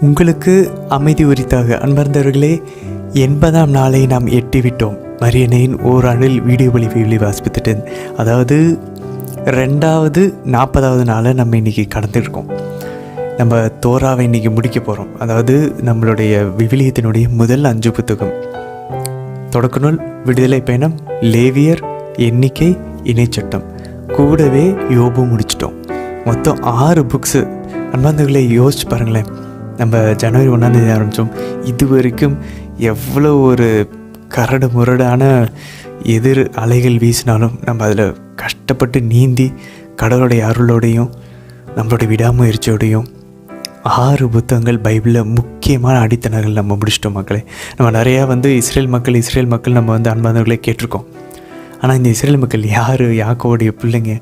உங்களுக்கு அமைதி உரித்தாக. அன்பார்ந்தவர்களே, 80ஆம் நாளை நாம் எட்டிவிட்டோம். மரியணையின் ஓராண்டில் வீடியோ ஒளி வாசிப்பித்துட்டேன். அதாவது 2வது 40வது நாளை நம்ம இன்றைக்கி கடந்துருக்கோம். நம்ம தோராவை இன்றைக்கி முடிக்க போகிறோம். அதாவது நம்மளுடைய விவிலியத்தினுடைய முதல் 5 புத்தகம்: தொடக்க நூல், விடுதலை பயணம், லேவியர், எண்ணிக்கை, இணைச்சட்டம், கூடவே யோபு முடிச்சிட்டோம். மொத்தம் 6 புக்ஸு. அன்பார்ந்தவர்களை, யோசிச்சு பாருங்களேன். நம்ம ஜனவரி 1ஆம் தேதி ஆரம்பித்தோம். இது வரைக்கும் எவ்வளோ ஒரு கரடு முரடான எதிர் அலைகள் வீசினாலும் நம்ம அதில் கஷ்டப்பட்டு நீந்தி கடவுளுடைய அருளோடையும் நம்மளுடைய விடாமுயற்சியோடையும் 6 புத்தகங்கள் பைபிளில் முக்கியமான அடித்தனங்கள் நம்ம முடிச்சிட்டோம். மக்களே, நம்ம நிறையா இஸ்ரேல் மக்கள் நம்ம அன்பார்ந்தவர்களே கேட்டிருக்கோம். ஆனால் இந்த இஸ்ரேல் மக்கள் யார்? யாக்கோவுடைய பிள்ளைங்க.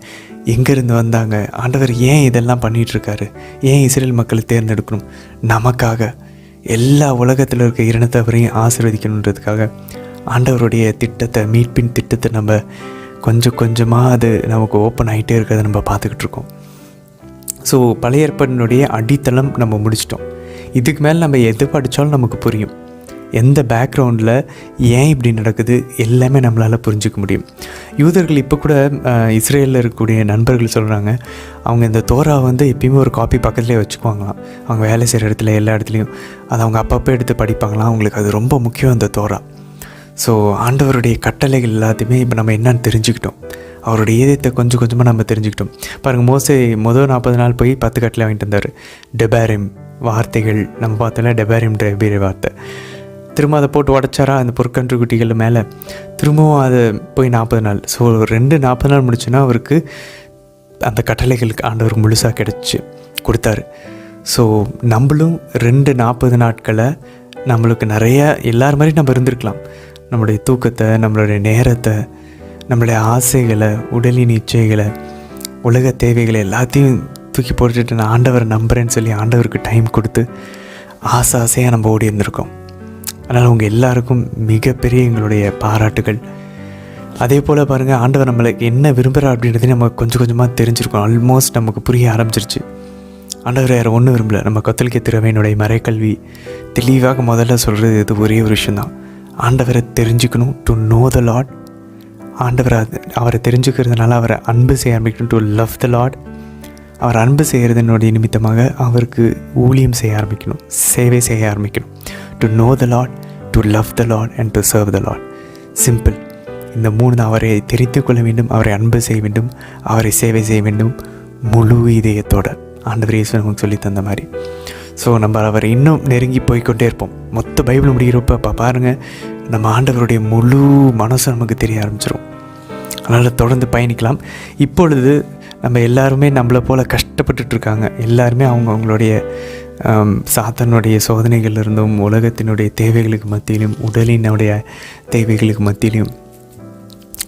எங்கேருந்து வந்தாங்க? ஆண்டவர் ஏன் இதெல்லாம் பண்ணிகிட்ருக்காரு? ஏன் இஸ்ரேல் மக்களை தேர்ந்தெடுக்கணும்? நமக்காக, எல்லா உலகத்தில் இருக்க இனத்தவரையும் ஆசீர்வதிக்கணுன்றதுக்காக ஆண்டவருடைய திட்டத்தை, மீட்பின் திட்டத்தை நம்ம கொஞ்சம் கொஞ்சமாக அது நமக்கு ஓப்பன் ஆகிட்டே இருக்கிறத நம்ம பார்த்துக்கிட்டு இருக்கோம். ஸோ பழைய ஏற்பாட்டினுடைய அடித்தளம் நம்ம முடிச்சிட்டோம். இதுக்கு மேலே நம்ம எது படித்தாலும் நமக்கு புரியும். எந்த பேக்ரவுண்டில் ஏன் இப்படி நடக்குது எல்லாமே நம்மளால் புரிஞ்சிக்க முடியும். யூதர்கள் இப்போ கூட இஸ்ரேலில் இருக்கக்கூடிய நண்பர்கள் சொல்கிறாங்க, அவங்க இந்த தோரா எப்பயுமே ஒரு காப்பி பக்கத்துலேயே வச்சுக்குவாங்களாம். அவங்க வேலை செய்கிற இடத்துல எல்லா இடத்துலையும் அதை அவங்க அப்பப்போ எடுத்து படிப்பாங்களாம். அவங்களுக்கு அது ரொம்ப முக்கியம், அந்த தோரா. ஸோ ஆண்டவருடைய கட்டளைகள் எல்லாத்தையுமே இப்போ நம்ம என்னன்னு தெரிஞ்சுக்கிட்டோம். அவருடைய ஏதத்தை கொஞ்சம் கொஞ்சமாக நம்ம தெரிஞ்சுக்கிட்டோம். பாருங்கள், மோசே முதல் 40 நாள் போய் 10 கட்டளை வாங்கிட்டு வந்தார். டெபாரிம் வார்த்தைகள் நம்ம பார்த்தோம்னா டெபாரிம்ன்ற எபிரே வார்த்தை. திரும்ப அதை போட்டு உடச்சாரா அந்த பொற்கன்று குட்டிகள் மேலே. திரும்பவும் அதை போய் 40 நாள். ஸோ 40 நாள் முடிச்சுன்னா அவருக்கு அந்த கட்டளைகளுக்கு ஆண்டவர் முழுசாக கொடுத்தாரு. ஸோ நம்மளும் 40 நாட்களை நம்மளுக்கு நிறைய எல்லார் மாதிரி நம்ம இருந்திருக்கலாம். நம்மளுடைய தூக்கத்தை, நம்மளுடைய நேரத்தை, நம்மளுடைய ஆசைகளை, உடலின் இச்சைகளை, உலக தேவைகளை எல்லாத்தையும் தூக்கி போட்டுட்டு நான் ஆண்டவரை நம்புகிறேன்னு சொல்லி ஆண்டவருக்கு டைம் கொடுத்து ஆசையாக நம்ம ஓடி இருந்திருக்கோம். அதனால் உங்கள் எல்லாருக்கும் மிகப்பெரிய எங்களுடைய பாராட்டுகள். அதே போல் பாருங்கள், ஆண்டவர் நம்மளுக்கு என்ன விரும்புகிறார் அப்படின்றதையும் நம்ம கொஞ்சம் கொஞ்சமாக தெரிஞ்சிருக்கோம். ஆல்மோஸ்ட் நமக்கு புரிய ஆரம்பிச்சிருச்சு. ஆண்டவர் வேறு ஒன்றும் விரும்பலை. நம்ம கத்தோலிக்க திருவையினுடைய மறைக்கல்வி தெளிவாக முதல்ல சொல்கிறது இது ஒரே ஒரு விஷயந்தான். ஆண்டவரை தெரிஞ்சுக்கணும், டு நோ த லார்ட். அவரை தெரிஞ்சுக்கிறதுனால அவரை அன்பு செய்ய ஆரம்பிக்கணும், டு லவ் த லார்ட். அவர் அன்பு செய்கிறதனுடைய நிமித்தமாக அவருக்கு ஊழியம் செய்ய ஆரம்பிக்கணும், சேவை செய்ய ஆரம்பிக்கணும். To know the Lord, to love the Lord and to serve the Lord. Simple. இந்த 3 அவரை தெரிந்து கொள்ள வேண்டும், அவரை அன்பு செய்ய வேண்டும், அவரை சேவை செய்ய வேண்டும் முழு இதயத்தோடு. ஆண்டவர் இயேசு நமக்கு சொல்லி தந்த மாதிரி. ஸோ நம்ம அவரை இன்னும் நெருங்கி போய்கொண்டே இருப்போம். மொத்த பைபிள் முடிகிறப்ப பாருங்கள், நம்ம ஆண்டவருடைய முழு மனசு நமக்கு தெரிய ஆரம்பிச்சிடும். அதனால் தொடர்ந்து பயணிக்கலாம். இப்பொழுது நம்ம எல்லாருமே நம்மளை போல் கஷ்டப்பட்டுட்ருக்காங்க. எல்லாருமே அவங்களுடைய சாத்தானுடைய சோதனைகள் இருந்தும், உலகத்தினுடைய தேவைகளுக்கு மத்தியிலும், உடலினுடைய தேவைகளுக்கு மத்தியிலும்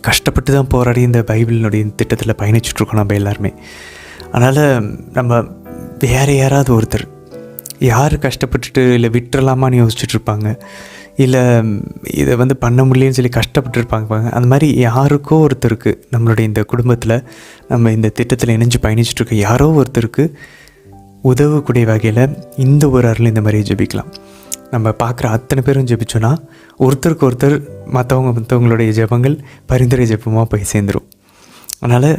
கஷ்டப்பட்டு தான் போராடி இந்த பைபிளினுடைய திட்டத்தில் பயணிச்சுட்ருக்கோம் நம்ம எல்லாருமே. அதனால் நம்ம வேறு யாராவது ஒருத்தர், யார் கஷ்டப்பட்டுட்டு இல்லை விட்டுறலாமான்னு யோசிச்சுட்ருப்பாங்க, இல்லை இதை பண்ண முடியலன்னு சொல்லி கஷ்டப்பட்டுருப்பாங்க. அந்த மாதிரி யாருக்கோ ஒருத்தருக்கு, நம்மளுடைய இந்த குடும்பத்தில் நம்ம இந்த திட்டத்தில் இணைஞ்சு பயணிச்சுட்ருக்க யாரோ ஒருத்தருக்கு உதவக்கூடிய வகையில் இந்த ஒரு அருள் இந்த மாதிரி ஜெபிக்கலாம். நம்ம பார்க்குற அத்தனை பேரும் ஜெபிச்சோன்னா ஒருத்தருக்கு ஒருத்தர் மற்றவங்களுடைய ஜெபங்கள் பரிந்துரை ஜெபமாக போய் சேர்ந்துடும். அதனால்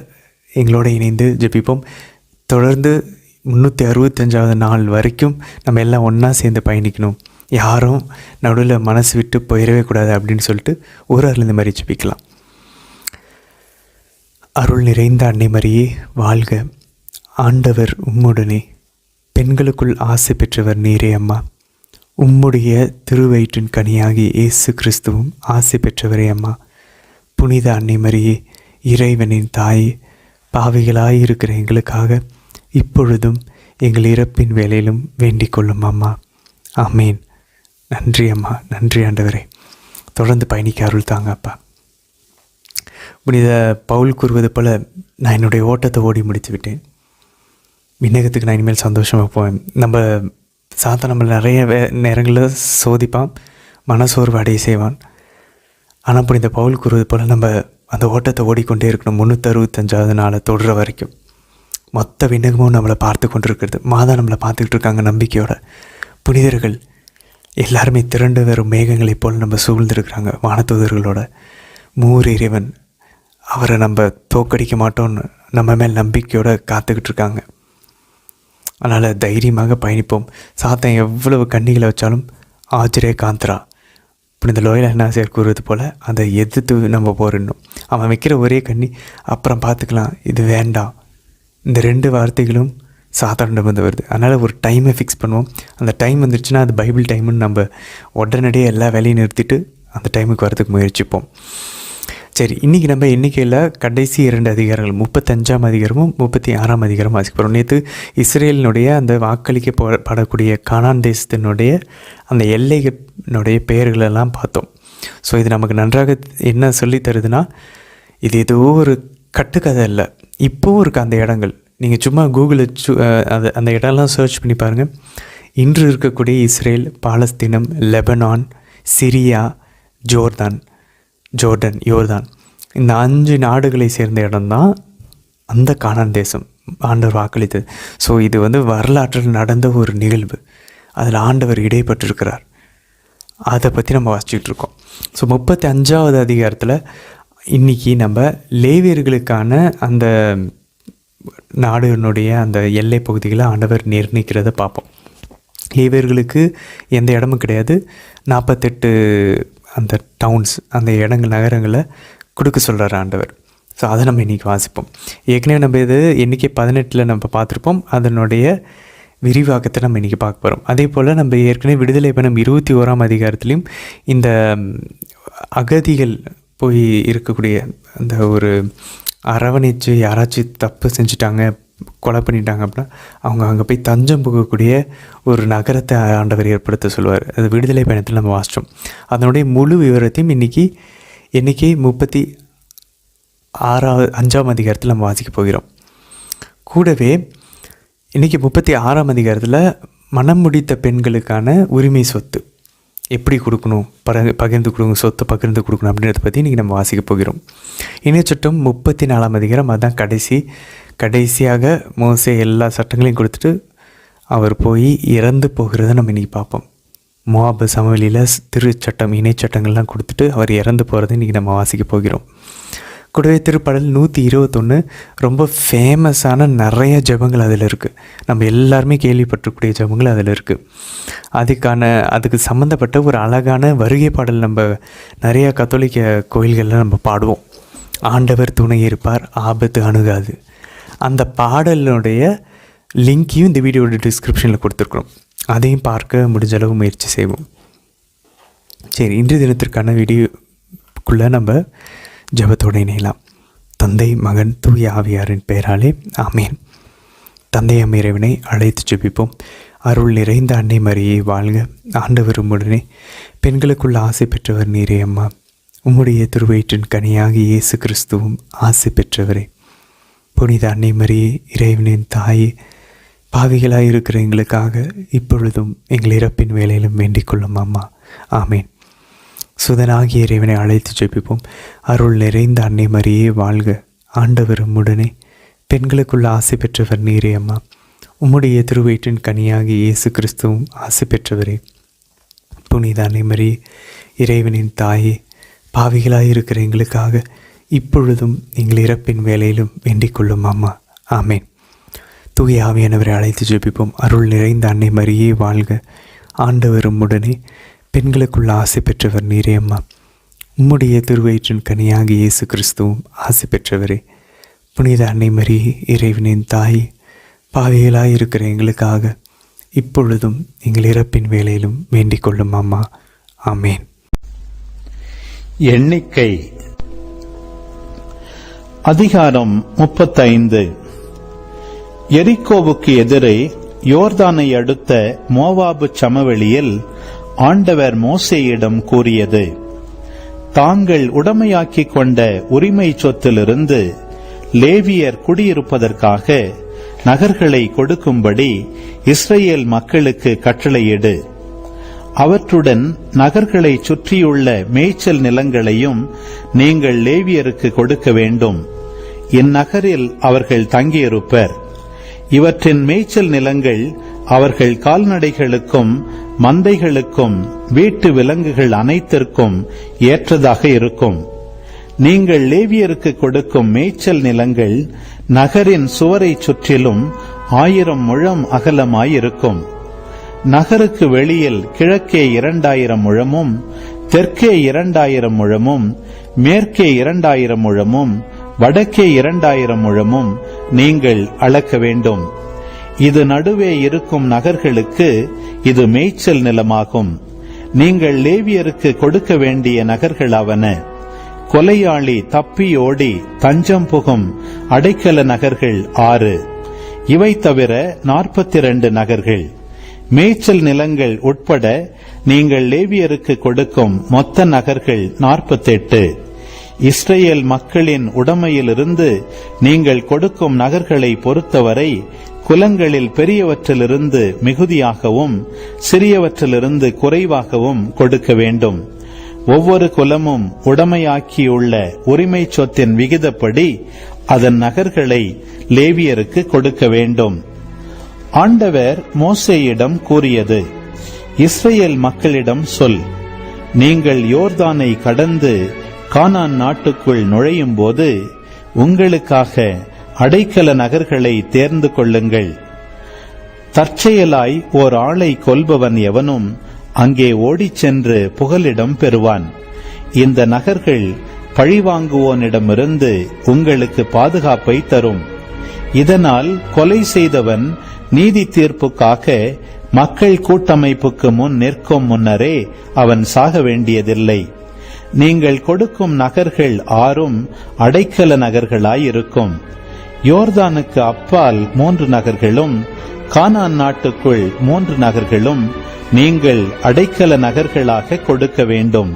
எங்களோட இணைந்து ஜெபிப்போம். தொடர்ந்து 365வது நாள் வரைக்கும் நம்ம எல்லாம் ஒன்றா சேர்ந்து பயணிக்கணும். யாரும் நடுவில் மனசு விட்டு போயிடவே கூடாது அப்படின்னு சொல்லிட்டு ஒரு அருள் இந்த மாதிரி ஜெபிக்கலாம். அருள் நிறைந்த அன்னை மரியே வாழ்க, ஆண்டவர் உம்முடனே, பெண்களுக்குள் ஆசை பெற்றவர் நீரே அம்மா. உம்முடைய திருவயிற்றின் கனியாகி இயேசு கிறிஸ்துவும் ஆசை பெற்றவரே அம்மா. புனித அன்னை மரியே, இறைவனின் தாயே, பாவிகளாயிருக்கிற எங்களுக்காக இப்பொழுதும் எங்கள் இறப்பின் வேலையிலும் வேண்டிக் கொள்ளும் அம்மா. ஆமேன். நன்றி அம்மா, நன்றி ஆண்டவரே. தொடர்ந்து பயணிக்க அருள் தாங்க அப்பா. புனித பவுல் கூறுவது போல், நான் என்னுடைய ஓட்டத்தை ஓடி முடித்து விட்டேன். விண்ணகத்துக்கு நான் இனிமேல் சந்தோஷமாக போவேன். நம்ம சாத்தா நம்ம நிறைய நேரங்களில் சோதிப்பான், மனசோர்வு அடைய செய்வான். ஆனால் புனித பவுல் கூறுவது போல் நம்ம அந்த ஓட்டத்தை ஓடிக்கொண்டே இருக்கணும். 365வது நாளை தொடுற வரைக்கும் மொத்த விண்ணகமும் நம்மளை பார்த்து கொண்டு இருக்கிறது. மாதா நம்மளை பார்த்துக்கிட்டு இருக்காங்க நம்பிக்கையோட. புனிதர்கள் எல்லாருமே திரண்டு வரும் மேகங்களைப் போல் நம்ம சூழ்ந்திருக்கிறாங்க. வானதூதர்களோட மூர் இறைவன், அவரை நம்ம தோக்கடிக்க மாட்டோம்னு நம்ம மேல் நம்பிக்கையோடு காத்துக்கிட்டு இருக்காங்க. அதனால் தைரியமாக பயணிப்போம். சாத்தான் எவ்வளவு கண்ணிகளை வச்சாலும் ஆச்சரிய காந்தரா புனித லோயல் அன்னாசியார் கூறுவது போல் அதை எதிர்த்து நம்ம போரிடணும். அவன் வைக்கிற ஒரே கண்ணி அப்புறம் பார்த்துக்கலாம், இது வேண்டாம், இந்த 2 வார்த்தைகளும் சாதாரண வந்து வருது. அதனால் ஒரு டைமை ஃபிக்ஸ் பண்ணுவோம். அந்த டைம் வந்துருச்சுன்னா அது பைபிள் டைமுன்னு நம்ம உடனடியே எல்லா வேலையும் நிறுத்திட்டு அந்த டைமுக்கு வரதுக்கு முயற்சிப்போம். சரி, இன்றைக்கி நம்ம எண்ணிக்கையில் கடைசி 2 அதிகாரங்கள் 35ஆம் அதிகாரமும் 36ஆம் அதிகாரமும் வாசிக்க போகிறோம். நேற்று இஸ்ரேலினுடைய அந்த வாக்களிக்கப்படக்கூடிய கானான் தேசத்தினுடைய அந்த எல்லைகளுடைய பெயர்களெல்லாம் பார்த்தோம். ஸோ இது நமக்கு நன்றாக என்ன சொல்லி தருதுன்னா, இது ஏதோ ஒரு கட்டுக்கதை இல்லை, இப்போவும் இருக்குது அந்த இடங்கள். நீங்கள் சும்மா கூகுளில் அந்த இடம்லாம் சர்ச் பண்ணி பாருங்கள். இன்று இருக்கக்கூடிய இஸ்ரேல், பாலஸ்தீனம், லெபனான், சிரியா, ஜோர்டன், யோர்தான், இந்த 5 நாடுகளை சேர்ந்த இடம்தான் அந்த கானான் தேசம் ஆண்டவர் வாக்களித்தது. ஸோ இது வந்து வரலாற்றில் நடந்த ஒரு நிகழ்வு. அதில் ஆண்டவர் இடைப்பட்டிருக்கிறார். அதை பற்றி நம்ம வாசிச்சுட்டு இருக்கோம். ஸோ 35ஆவது அதிகாரத்தில் இன்றைக்கி நம்ம லேவியர்களுக்கான அந்த நாடுனுடைய அந்த எல்லை பகுதிகளை ஆண்டவர் நிர்ணயிக்கிறத பார்ப்போம். லேவியர்களுக்கு எந்த இடமும் கிடையாது. 48 அந்த டவுன்ஸ், அந்த இடங்கள், நகரங்களை கொடுக்க சொல்கிறார் ஆண்டவர். ஸோ அதை நம்ம இன்றைக்கி வாசிப்போம். ஏற்கனவே நம்ம இது எண்ணிக்கை 18 நம்ம பார்த்துருப்போம். அதனுடைய விரிவாக்கத்தை நம்ம இன்றைக்கி பார்க்க போகிறோம். அதே போல் நம்ம ஏற்கனவே விடுதலை பயணம் 21ஆம் அதிகாரத்துலேயும் இந்த அகதிகள் போய் இருக்கக்கூடிய அந்த ஒரு அரவணைச்சு யாராச்சும் தப்பு செஞ்சுட்டாங்க, கொலை பண்ணிட்டாங்க அப்படின்னா அவங்க அங்கே போய் தஞ்சம் புகக்கூடிய ஒரு நகரத்தை ஆண்டவர் ஏற்படுத்த சொல்லுவார். அது விடுதலை பயணத்தில் நம்ம வாசித்தோம். அதனுடைய முழு விவரத்தையும் இன்றைக்கி 35ஆம் அதிகாரத்தில் நம்ம வாசிக்க போகிறோம். கூடவே இன்றைக்கி 36ஆம் அதிகாரத்தில் மனம் முடித்த பெண்களுக்கான உரிமை சொத்து எப்படி கொடுக்கணும், பகிர்ந்து கொடுக்கணும், சொத்தை பகிர்ந்து கொடுக்கணும் அப்படின்றத பற்றி இன்றைக்கி நம்ம வாசிக்க போகிறோம். இணைச்சட்டம் 34ஆம் அதிகாரம், அதுதான் கடைசியாக மோசே எல்லா சட்டங்களையும் கொடுத்துட்டு அவர் போய் இறந்து போகிறத நம்ம இன்றைக்கி பார்ப்போம். மோவாபு சமவெளியில் திருச்சட்டம், இணைச்சட்டங்கள்லாம் கொடுத்துட்டு அவர் இறந்து போகிறத இன்றைக்கி நம்ம வாசிக்க போகிறோம். கூடவே திருப்பாடல் 121 ரொம்ப ஃபேமஸான நிறைய ஜெபங்கள் அதில் இருக்குது. நம்ம எல்லாருமே கேள்விப்பட்டிருக்கக்கூடிய ஜெபங்கள் அதில் இருக்குது. அதுக்கு சம்மந்தப்பட்ட ஒரு அழகான வருகை பாடல் நம்ம நிறையா கத்தோலிக்க கோயில்களில் நம்ம பாடுவோம். ஆண்டவர் துணை இருப்பார், ஆபத்து அணுகாது. அந்த பாடலினுடைய லிங்க்கையும் இந்த வீடியோட டிஸ்கிரிப்ஷனில் கொடுத்துருக்குறோம். அதையும் பார்க்க முடிஞ்ச அளவு முயற்சி செய்வோம். சரி, இன்றைய தினத்திற்கான வீடியோக்குள்ளே நம்ம ஜெபத்தோடு இணையலாம். தந்தை, மகன், தூய ஆவியாரின் பெயராலே ஆமேன். தந்தை இறைவனை அழைத்து ஜெபிப்போம். அருள் நிறைந்த அன்னை மரியை வாழ்க. ஆண்டவர் உம்முடனே, பெண்களுக்குள்ள ஆசை பெற்றவர் நீரே அம்மா. உம்முடைய திருவயிற்றின் கனியாகி இயேசு கிறிஸ்துவும் ஆசை பெற்றவரே. புனித அன்னை மரியே, இறைவனின் தாயே, பாவிகளாக இருக்கிற எங்களுக்காக இப்பொழுதும் எங்கள் இறப்பின் வேலையிலும் வேண்டிக் கொள்ளும் அம்மா. ஆமேன். சுதனாகிய இறைவனை அழைத்து ஜெபிப்போம். அருள் நிறைந்த அன்னை மரியே வாழ்க. ஆண்டவர் உம்முடனே, பெண்களுக்குள்ள ஆசை பெற்றவர் நீரே அம்மா. உம்முடைய திருவயிற்றின் கனியாகி இயேசு கிறிஸ்துவும் ஆசை பெற்றவரே. புனித அன்னை மரியே, இறைவனின் தாயே, பாவிகளாக இருக்கிற எங்களுக்காக இப்பொழுதும் எங்கள் இறப்பின் வேலையிலும் வேண்டிக் கொள்ளும் அம்மா. ஆமேன். தூய ஆவியானவரை அழைத்து ஜெபிப்போம். அருள் நிறைந்த அன்னை மரியே வாழ்க. ஆண்டவர் உம்முடனே, பெண்களுக்குள்ள ஆசை பெற்றவர் நீரே அம்மா. உம்முடைய திருவயிற்றின் கனியாகி இயேசு கிறிஸ்துவும் ஆசை பெற்றவரே. புனித அன்னை மரியே, இறைவனின் தாயே, பாவிகளாக இருக்கிற எங்களுக்காக இப்பொழுதும் எங்கள் இறப்பின் வேலையிலும் வேண்டிக் கொள்ளும் அம்மா. ஆமேன். எண்ணிக்கை அதிகாரம் 35. எரிகோவுக்கு எதிரே யோர்தானை அடுத்த மோவாபு சமவெளியில் ஆண்டவர் மோசேயிடம் கூறியது: தாங்கள் உடைமையாக்கிக் கொண்ட உரிமை சொத்திலிருந்து லேவியர் குடியிருப்பதற்காக நகர்களை கொடுக்கும்படி இஸ்ரேல் மக்களுக்கு கட்டளையிடு. அவற்றுடன் நகர்களை சுற்றியுள்ள மேய்ச்சல் நிலங்களையும் நீங்கள் லேவியருக்கு கொடுக்க வேண்டும். இந்நகரில் அவர்கள் தங்கியிருப்பர். இவற்றின் மேய்ச்சல் நிலங்கள் அவர்கள் கால்நடைகளுக்கும் மந்தைகளுக்கும் வீட்டு விலங்குகள் அனைத்திற்கும் ஏற்றதாக இருக்கும். நீங்கள் லேவியருக்கு கொடுக்கும் மேய்ச்சல் நிலங்கள் நகரின் சுவரை சுற்றிலும் 1000 முழம் அகலமாயிருக்கும். நகருக்கு வெளியில் கிழக்கே 2000 முழமும், தெற்கே 2000 முழமும், மேற்கே 2000 முழமும், வடக்கே 2000 முழமும் நீங்கள் அளக்க வேண்டும். இது நடுவே இருக்கும் நகர்களுக்கு இது மேய்ச்சல் நிலமாகும். நீங்கள் லேவியருக்கு கொடுக்க வேண்டிய நகர்களாவன: கொலையாளி தப்பி ஓடி தஞ்சம் புகும் அடைக்கல நகர்கள் 6. இவை தவிர 42 நகர்கள். மேய்ச்சல் நிலங்கள் உட்பட நீங்கள் லேவியருக்கு கொடுக்கும் மொத்த நகர்கள் 48. இஸ்ரேல் மக்களின் உடைமையிலிருந்து நீங்கள் கொடுக்கும் நகர்களை பொறுத்தவரை குலங்களில் பெரியவற்றிலிருந்து மிகுதியாகவும் சிறியவற்றிலிருந்து குறைவாகவும் கொடுக்க வேண்டும். ஒவ்வொரு குலமும் உடைமையாக்கியுள்ள உரிமை சொத்தின் விகிதப்படி அதன் நகர்களை லேவியருக்கு கொடுக்க வேண்டும். ஆண்டவர் மோசேயிடம் கூறியது: இஸ்ரேல் மக்களிடம் சொல், நீங்கள் யோர்தானை கடந்து கானான் நாட்டுக்குள் நுழையும் போது உங்களுக்காக அடைக்கல நகர்களை தேர்ந்து கொள்ளுங்கள். தற்செயலாய் ஓர் ஆளை கொல்பவன் எவனும் அங்கே ஓடிச் சென்று புகலிடம் பெறுவான். இந்த நகர்கள் பழிவாங்குவோனிடமிருந்து உங்களுக்கு பாதுகாப்பை தரும். இதனால் கொலை செய்தவன் நீதி தீர்ப்புக்காக மக்கள் கூட்டமைப்புக்கு முன் நிற்கும் முன்னரே அவன் சாக வேண்டியதில்லை. நீங்கள் கொடுக்கும் நகர்கள் 6 அடைக்கல நகர்களாயிருக்கும். யோர்தானுக்கு அப்பால் 3 நகர்களும், கானான் நாட்டுக்குள் 3 நகர்களும் நீங்கள் அடைக்கல நகர்களாக கொடுக்க வேண்டும்.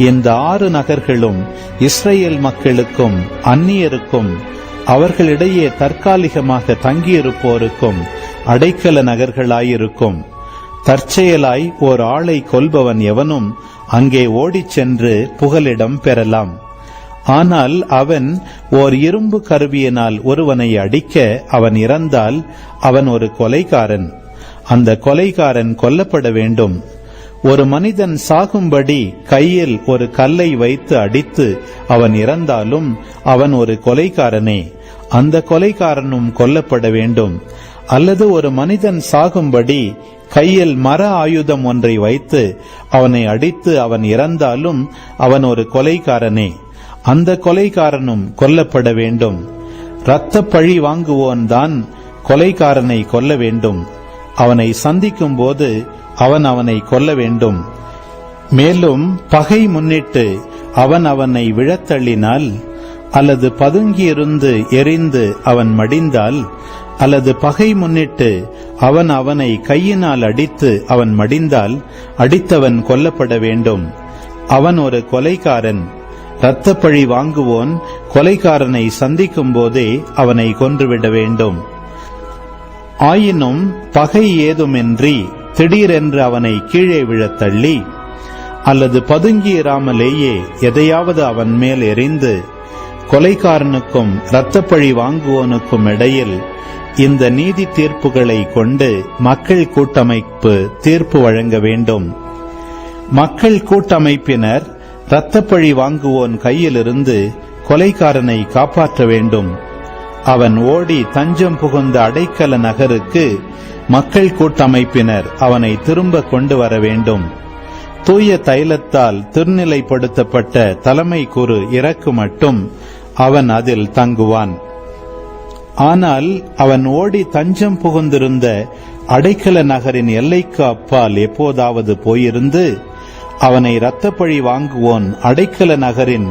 இந்த 6 நகர்களும் இஸ்ரேல் மக்களுக்கும் அந்நியருக்கும் அவர்களிடையே தற்காலிகமாக தங்கியிருப்போருக்கும் அடைக்கல நகர்களாயிருக்கும். தற்செயலாய் ஓர் ஆளை கொல்பவன் எவனும் அங்கே ஓடிச் சென்று புகலிடம் பெறலாம். ஆனால் அவன் ஓர் இரும்பு கருவியினால் ஒருவனை அடிக்க அவன் இறந்தால் அவன் ஒரு கொலைகாரன். அந்த கொலைகாரன் கொல்லப்பட வேண்டும். ஒரு மனிதன் சாகும்படி கையில் ஒரு கல்லை வைத்து அடித்து அவன் இறந்தாலும் அவன் ஒரு கொலைகாரனே. அந்த கொலைகாரனும் கொல்லப்பட வேண்டும். அல்லது ஒரு மனிதன் சாகும்படி கையில் மர ஆயுதம் ஒன்றை வைத்து அவனை அடித்து அவன் இறந்தாலும் அவன் ஒரு கொலைகாரனே. அந்த கொலைகாரனும் கொல்லப்பட வேண்டும். இரத்த பழி வாங்குவோன் தான் கொலைகாரனை கொல்ல வேண்டும். அவனை சந்திக்கும் போது அவன் அவனை கொல்ல வேண்டும். மேலும் பகை முன்னிட்டு அவன் அவனை விழத்தள்ளினால், அல்லது பதுங்கியிருந்து எரிந்து அவன் மடிந்தால், அல்லது பகை முன்னிட்டு அவன் அவனை கையினால் அடித்து அவன் மடிந்தால் அடித்தவன் கொல்லப்பட வேண்டும். அவன் ஒரு கொலைகாரன். இரத்தப்பழி வாங்குவோன் கொலைகாரனை சந்திக்கும் போதே அவனை கொன்றுவிட வேண்டும். ஆயினும் பகை ஏதுமின்றி திடீரென்று அவனை கீழே விழத்தள்ளி, அல்லது பதுங்கியிராமலேயே எதையாவது அவன் மேல் எறிந்து, கொலைகாரனுக்கும் இரத்தப்பழி வாங்குவோனுக்கும் இடையில் இந்த நீதி தீர்ப்புகளை கொண்டு மக்கள் கூட்டமைப்பு தீர்ப்பு வழங்க வேண்டும். மக்கள் கூட்டமைப்பினர் இரத்தப்பழி வாங்குவோன் கையிலிருந்து கொலைகாரனை காப்பாற்ற வேண்டும். அவன் ஓடி தஞ்சம் புகுந்த அடைக்கல நகருக்கு மக்கள் கூட்டமைப்பினர் அவனை திரும்ப கொண்டு வர வேண்டும். தூய தைலத்தால் திருநிலைப்படுத்தப்பட்ட தலைமை குரு இறக்கு மட்டும் அவன் அதில் தங்குவான். ஆனால் அவன் ஓடி தஞ்சம் புகுந்திருந்த அடைக்கல நகரின் எல்லைக்கு அப்பால் எப்போதாவது போயிருந்து அவனை இரத்தப்பழி வாங்குவோன் அடைக்கல நகரின்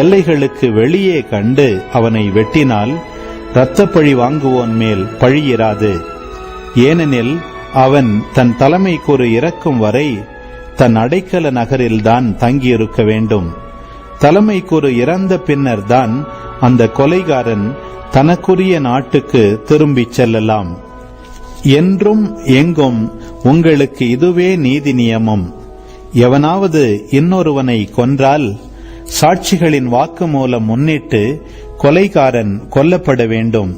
எல்லைகளுக்கு வெளியே கண்டு அவனை வெட்டினால் இரத்தப்பழி வாங்குவோன் மேல் பழியிராது. ஏனெனில் அவன் தன் தலைமை கூறு இறக்கும் வரை தன் அடைக்கல நகரில்தான் தங்கியிருக்க வேண்டும். தலைமை கூறு இறந்த பின்னர் தான் அந்த கொலைகாரன் தனக்குரிய நாட்டுக்கு திரும்பிச் செல்லலாம். என்றும் எங்கும் உங்களுக்கு இதுவே நீதி நியமம். எவனாவது இன்னொருவனை கொன்றால் சாட்சிகளின் வாக்குமூலம் முன்னிட்டு கொலைகாரன் கொல்லப்பட வேண்டும்.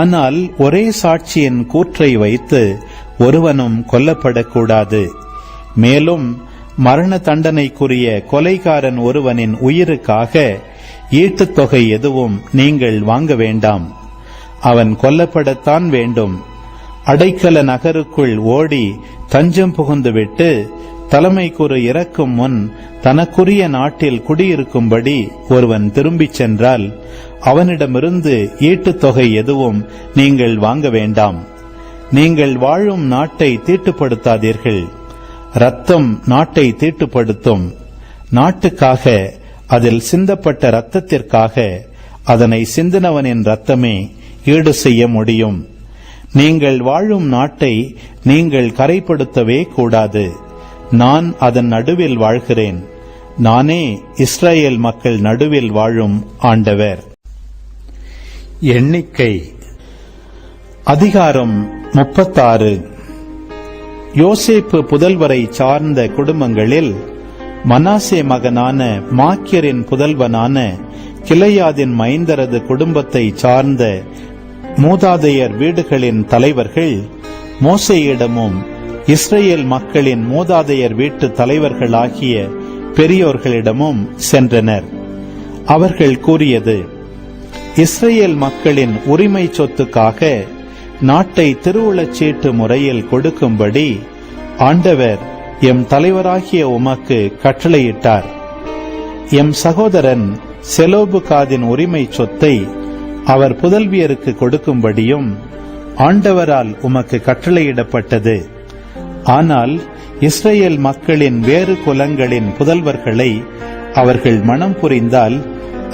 ஆனால் ஒரே சாட்சியின் கூற்றை வைத்து ஒருவனும் கொல்லப்படக்கூடாது. மேலும் மரண தண்டனைக்குரிய கொலைகாரன் ஒருவனின் உயிருக்காக ஈட்டுத் தொகை எதுவும் நீங்கள் வாங்க வேண்டாம். அவன் கொல்லப்படத்தான் வேண்டும். அடைக்கல நகருக்குள் ஓடி தஞ்சம் புகுந்துவிட்டு தலைமை குரு இறக்கும் முன் தனக்குரிய நாட்டில் குடியிருக்கும்படி ஒருவன் திரும்பிச் சென்றால் அவனிடமிருந்து ஈட்டுத் தொகை எதுவும் நீங்கள் வாங்க வேண்டாம். நீங்கள் வாழும் நாட்டை தீட்டுப்படுத்தாதீர்கள். இரத்தம் நாட்டை தீட்டுப்படுத்தும். நாட்டுக்காக அதில் சிந்தப்பட்ட இரத்தத்திற்காக அதனை சிந்தினவனின் இரத்தமே ஈடு செய்ய முடியும். நீங்கள் வாழும் நாட்டை நீங்கள் கரைப்படுத்தவே கூடாது. நான் அதன் நடுவில் வாழ்கிறேன். நானே இஸ்ரேல் மக்கள் நடுவில் வாழும் ஆண்டவர். எண்ணிக்கை அதிகாரம் 36. யோசேப்பு புதல்வரை சார்ந்த குடும்பங்களில் மனாசே மகனான மாக்கியரின் புதல்வனான கிளையாதின் மைந்தரது குடும்பத்தை சார்ந்த மூதாதையர் வீடுகளின் தலைவர்கள் மோசேயிடமும் இஸ்ரேல் மக்களின் மூதாதையர் வீட்டு தலைவர்களாகிய பெரியோர்களிடமும் சென்றனர். அவர்கள் கூறியது, இஸ்ரேல் மக்களின் உரிமை சொத்துக்காக நாட்டை திருவுளச்சீட்டு முறையில் கொடுக்கும்படி ஆண்டவர் எம் தலைவராகிய உமக்கு கட்டளையிட்டார். எம் சகோதரன் செலோபுகாதின் உரிமை சொத்தை அவர் புதல்வியருக்கு கொடுக்கும்படியும் ஆண்டவரால் உமக்கு கட்டளையிடப்பட்டது. ஆனால் இஸ்ரேல் மக்களின் வேறு குலங்களின் புதல்வர்களை அவர்கள் மனம் புரிந்தால்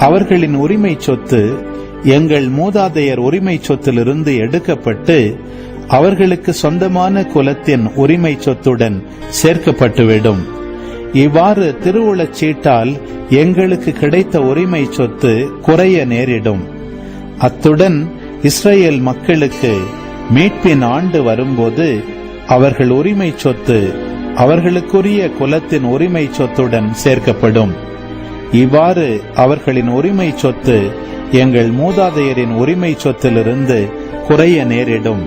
அவர்களின் உரிமை சொத்து எங்கள் மூதாதையர் உரிமை சொத்திலிருந்து எடுக்கப்பட்டு அவர்களுக்கு சொந்தமான குலத்தின் உரிமை சொத்துடன் சேர்க்கப்பட்டுவிடும். இவ்வாறு திருவுளச்சீட்டால் எங்களுக்கு கிடைத்த உரிமை சொத்து குறைய நேரிடும். அத்துடன் இஸ்ரேல் மக்களுக்கு மீட்பின் ஆண்டு வரும்போது அவர்கள் உரிமை சொத்து அவர்களுக்குரிய குலத்தின் உரிமை சொத்துடன் சேர்க்கப்படும். இவ்வாறு அவர்களின் உரிமை சொத்து எங்கள் மூதாதையரின் உரிமை சொத்திலிருந்து குறைய நேரிடும்.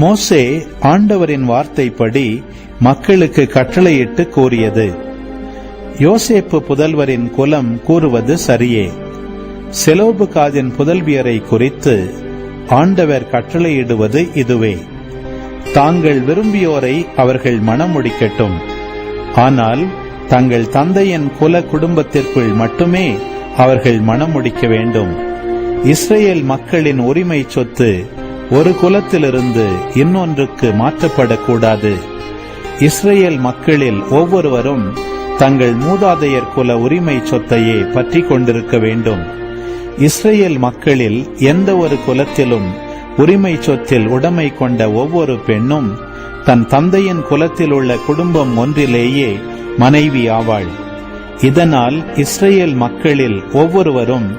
மோசே ஆண்டவரின் வார்த்தைப்படி மக்களுக்கு கட்டளையிட்டு கூறியது. யோசேப்பு புதல்வரின் குலம் கூறுவது சரியே. செலோபுகாதின் புதல்வியரை குறித்து ஆண்டவர் கட்டளையிடுவது இதுவே. தாங்கள் விரும்பியோரை அவர்கள் மணமுடிக்கட்டும். ஆனால் தங்கள் தந்தையின் குல குடும்பத்திற்குள் மட்டுமே அவர்கள் மணமுடிக்க வேண்டும். இஸ்ரேல் மக்களின் உரிமை சொத்து ஒரு குலத்திலிருந்து இன்னொன்றுக்கு மாற்றப்படக்கூடாது. இஸ்ரேல் மக்களில் ஒவ்வொருவரும் தங்கள் மூதாதையர் குல உரிமை சொத்தையே பற்றி கொண்டிருக்க வேண்டும். இஸ்ரேல் மக்களில் எந்த ஒரு குலத்திலும் உரிமை சொத்தில் உடைமை கொண்ட ஒவ்வொரு பெண்ணும் தன் தந்தையின் குலத்தில் உள்ள குடும்பம் ஒன்றிலேயே மனைவி ஆவாள். இதனால் இஸ்ரேல் மக்களில் ஒவ்வொருவரும்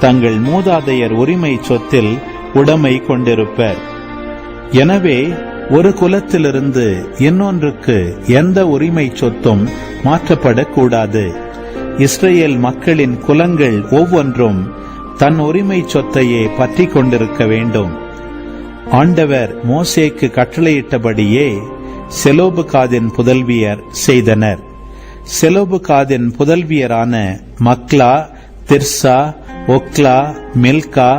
தங்கள் மூதாதையர் உரிமை சொத்தில் உடைமை கொண்டிருப்பர். எனவே ஒரு குலத்திலிருந்து இன்னொன்றுக்கு எந்த உரிமை சொத்தும் மாற்றப்படக்கூடாது. இஸ்ரேல் மக்களின் குலங்கள் ஒவ்வொன்றும் தன் உரிமை சொத்தையே பற்றி கொண்டிருக்க வேண்டும். ஆண்டவர் மோசேக்கு கட்டளையிட்டபடியே செலோபுகாதின் புதல்வியர் செய்தனர். செலோபுகாதின் புதல்வியரான மக்லா, திர்சா, ஒக்லா, மில்கா,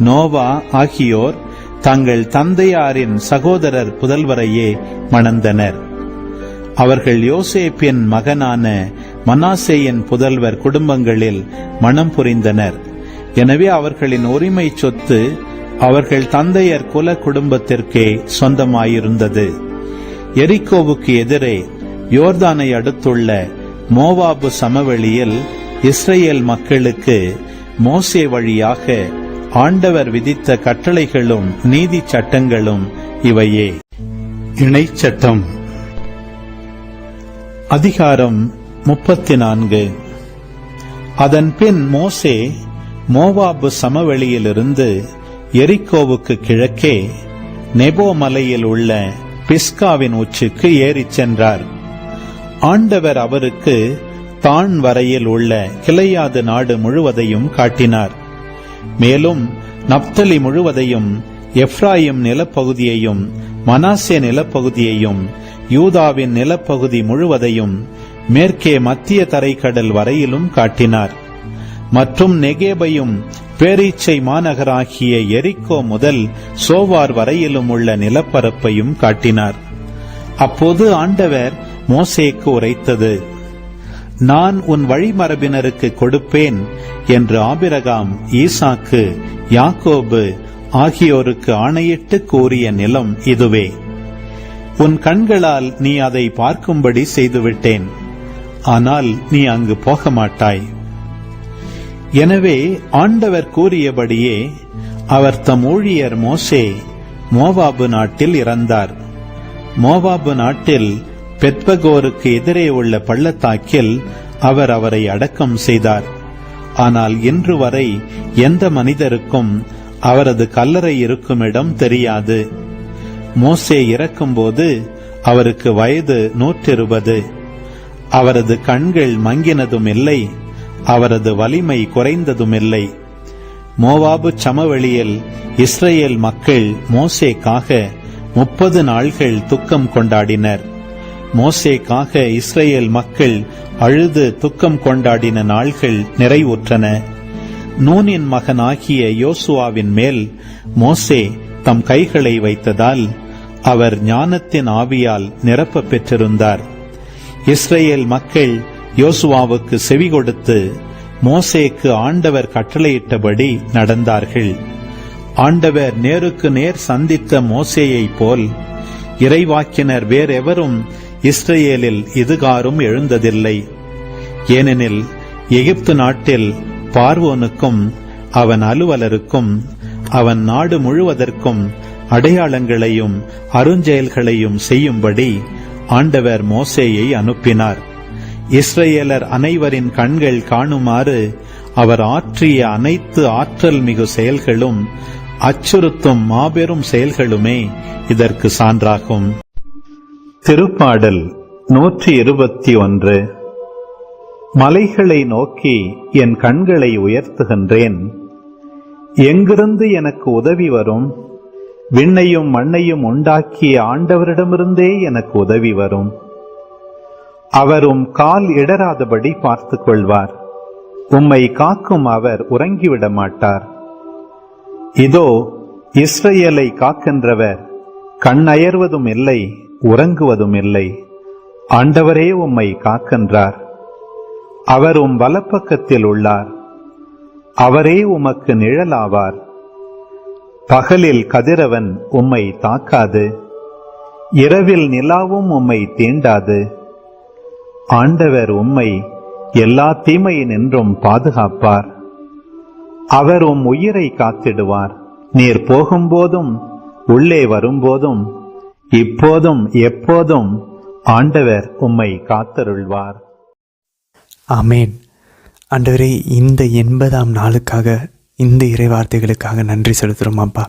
நோவா ஆகியோர் தங்கள் தந்தையாரின் சகோதரர் புதல்வரையே மணந்தனர். அவர்கள் யோசேப்பின் மகனான மனாசேயின் புதல்வர் குடும்பங்களில் மணம் புரிந்தனர். எனவே அவர்களின் உரிமை சொத்து அவர்கள் தந்தையர் குல குடும்பத்திற்கே சொந்தமாயிருந்தது. எரிகோவுக்கு எதிரே யோர்தானை அடுத்துள்ள மோவாபு சமவெளியில் இஸ்ரேல் மக்களுக்கு மோசே வழியாக ஆண்டவர் விதித்த கட்டளைகளும் நீதி சட்டங்களும் இவையே. இணைச்சட்டம் அதிகாரம் 34. அதன்பின் மோசே மோவாபு சமவெளியிலிருந்து எரிகோவுக்கு கிழக்கே நெபோ மலையில் உள்ள பிஸ்காவின் உச்சிக்கு ஏறிச் சென்றார். ஆண்டவர் அவருக்கு தான் வரையில் உள்ள கிளையாது நாடு முழுவதையும் காட்டினார். மேலும் நப்தலி முழுவதையும், எப்ராயிம் நிலப்பகுதியையும், மனாசே நிலப்பகுதியையும் யூதாவின் நிலப்பகுதி முழுவதையும் மேற்கே மத்திய தரைக்கடல் வரையிலும் காட்டினார். மற்றும் நெகேபையும் பேரீச்சை மாநகராகிய எரிக்கோ முதல் சோவார் வரையிலும் உள்ள நிலப்பரப்பையும் காட்டினார். அப்போது ஆண்டவர் மோசேக்கு உரைத்தது, நான் உன் வழிமரபினருக்கு கொடுப்பேன் என்று ஆபிரகாம், ஈசாக்கு, யாக்கோபு ஆகியோருக்கு ஆணையிட்டு கூறிய நிலம் இதுவே. உன் கண்களால் நீ அதை பார்க்கும்படி செய்துவிட்டேன். ஆனால் நீ அங்கு போக மாட்டாய். எனவே ஆண்டவர் கூறியபடியே அவர் தம் ஊழியர் மோசே மோவாபு நாட்டில் இறந்தார். மோவாபு நாட்டில் பெத்பகோருக்கு எதிரே உள்ள பள்ளத்தாக்கில் அவர் அவரை அடக்கம் செய்தார். ஆனால் இன்று வரை எந்த மனிதருக்கும் அவரது கல்லறை இருக்கும் இடம் தெரியாது. மோசே இறக்கும்போது அவருக்கு வயது 120. அவரது கண்கள் மங்கினதும் இல்லை, அவரது வலிமை குறைந்ததும் இல்லை. மோவாபு சமவெளியில் இஸ்ரேல் மக்கள் மோசேக்காக 30 நாள்கள் துக்கம் கொண்டாடினர். மோசேக்காக இஸ்ரேல் மக்கள் அழுது துக்கம் கொண்டாடின நாள்கள் நிறைவுற்றன. நூனின் மகனாகிய யோசுவாவின் மேல் மோசே தம் கைகளை வைத்ததால் அவர் ஞானத்தின் ஆவியால் நிரப்ப பெற்றிருந்தார். இஸ்ரேல் மக்கள் யோசுவாவுக்கு செவி கொடுத்து மோசேக்கு ஆண்டவர் கட்டளையிட்டபடி நடந்தார்கள். ஆண்டவர் நேருக்கு நேர் சந்தித்த மோசேயைப் போல் இறைவாக்கினர் வேறெவரும் இஸ்ரேலில் இதுகாரும் எழுந்ததில்லை. ஏனெனில் எகிப்து நாட்டில் பார்வோனுக்கும் அவன் அலுவலருக்கும் அவன் நாடு முழுவதற்கும் அடையாளங்களையும் அருஞ்செயல்களையும் செய்யும்படி ஆண்டவர் மோசேயை அனுப்பினார். இஸ்ரேலர் அனைவரின் கண்கள் காணுமாறு அவர் ஆற்றிய அனைத்து ஆற்றல் மிகு செயல்களும் அச்சுறுத்தும் மாபெரும் செயல்களுமே இதற்கு சான்றாகும். திருப்பாடல் 121. மலைகளை நோக்கி என் கண்களை உயர்த்துகின்றேன். எங்கிருந்து எனக்கு உதவி வரும்? விண்ணையும் மண்ணையும் உண்டாக்கிய ஆண்டவரிடமிருந்தே எனக்கு உதவி வரும். அவரும் கால் இடராதபடி பார்த்துக் கொள்வார். உம்மை காக்கும் அவர் உறங்கிவிட மாட்டார். இதோ இஸ்ரேலை காக்கின்றவர் கண்ணயர்வதும் இல்லை, உறங்குவதும் இல்லை. ஆண்டவரே உம்மை காக்கின்றார். அவர் உம் வலப்பக்கத்தில் உள்ளார். அவரே உமக்கு நிழலாவார். பகலில் கதிரவன் உம்மை தாக்காது, இரவில் நிலாவும் உம்மை தீண்டாது. ஆண்டவர் உம்மை எல்லா தீமையினின்றும் பாதுகாப்பார். அவர் உம் உயிரை காத்திடுவார். நீர் போகும்போதும் உள்ளே வரும்போதும் இப்போதும் எப்போதும் ஆண்டவர் உம்மை காத்தருள்வார். ஆமேன். ஆண்டவரே, இந்த 80ஆம் நாளுக்காக, இந்த இறைவார்த்தைகளுக்காக நன்றி செலுத்துகிறோம் அப்பா.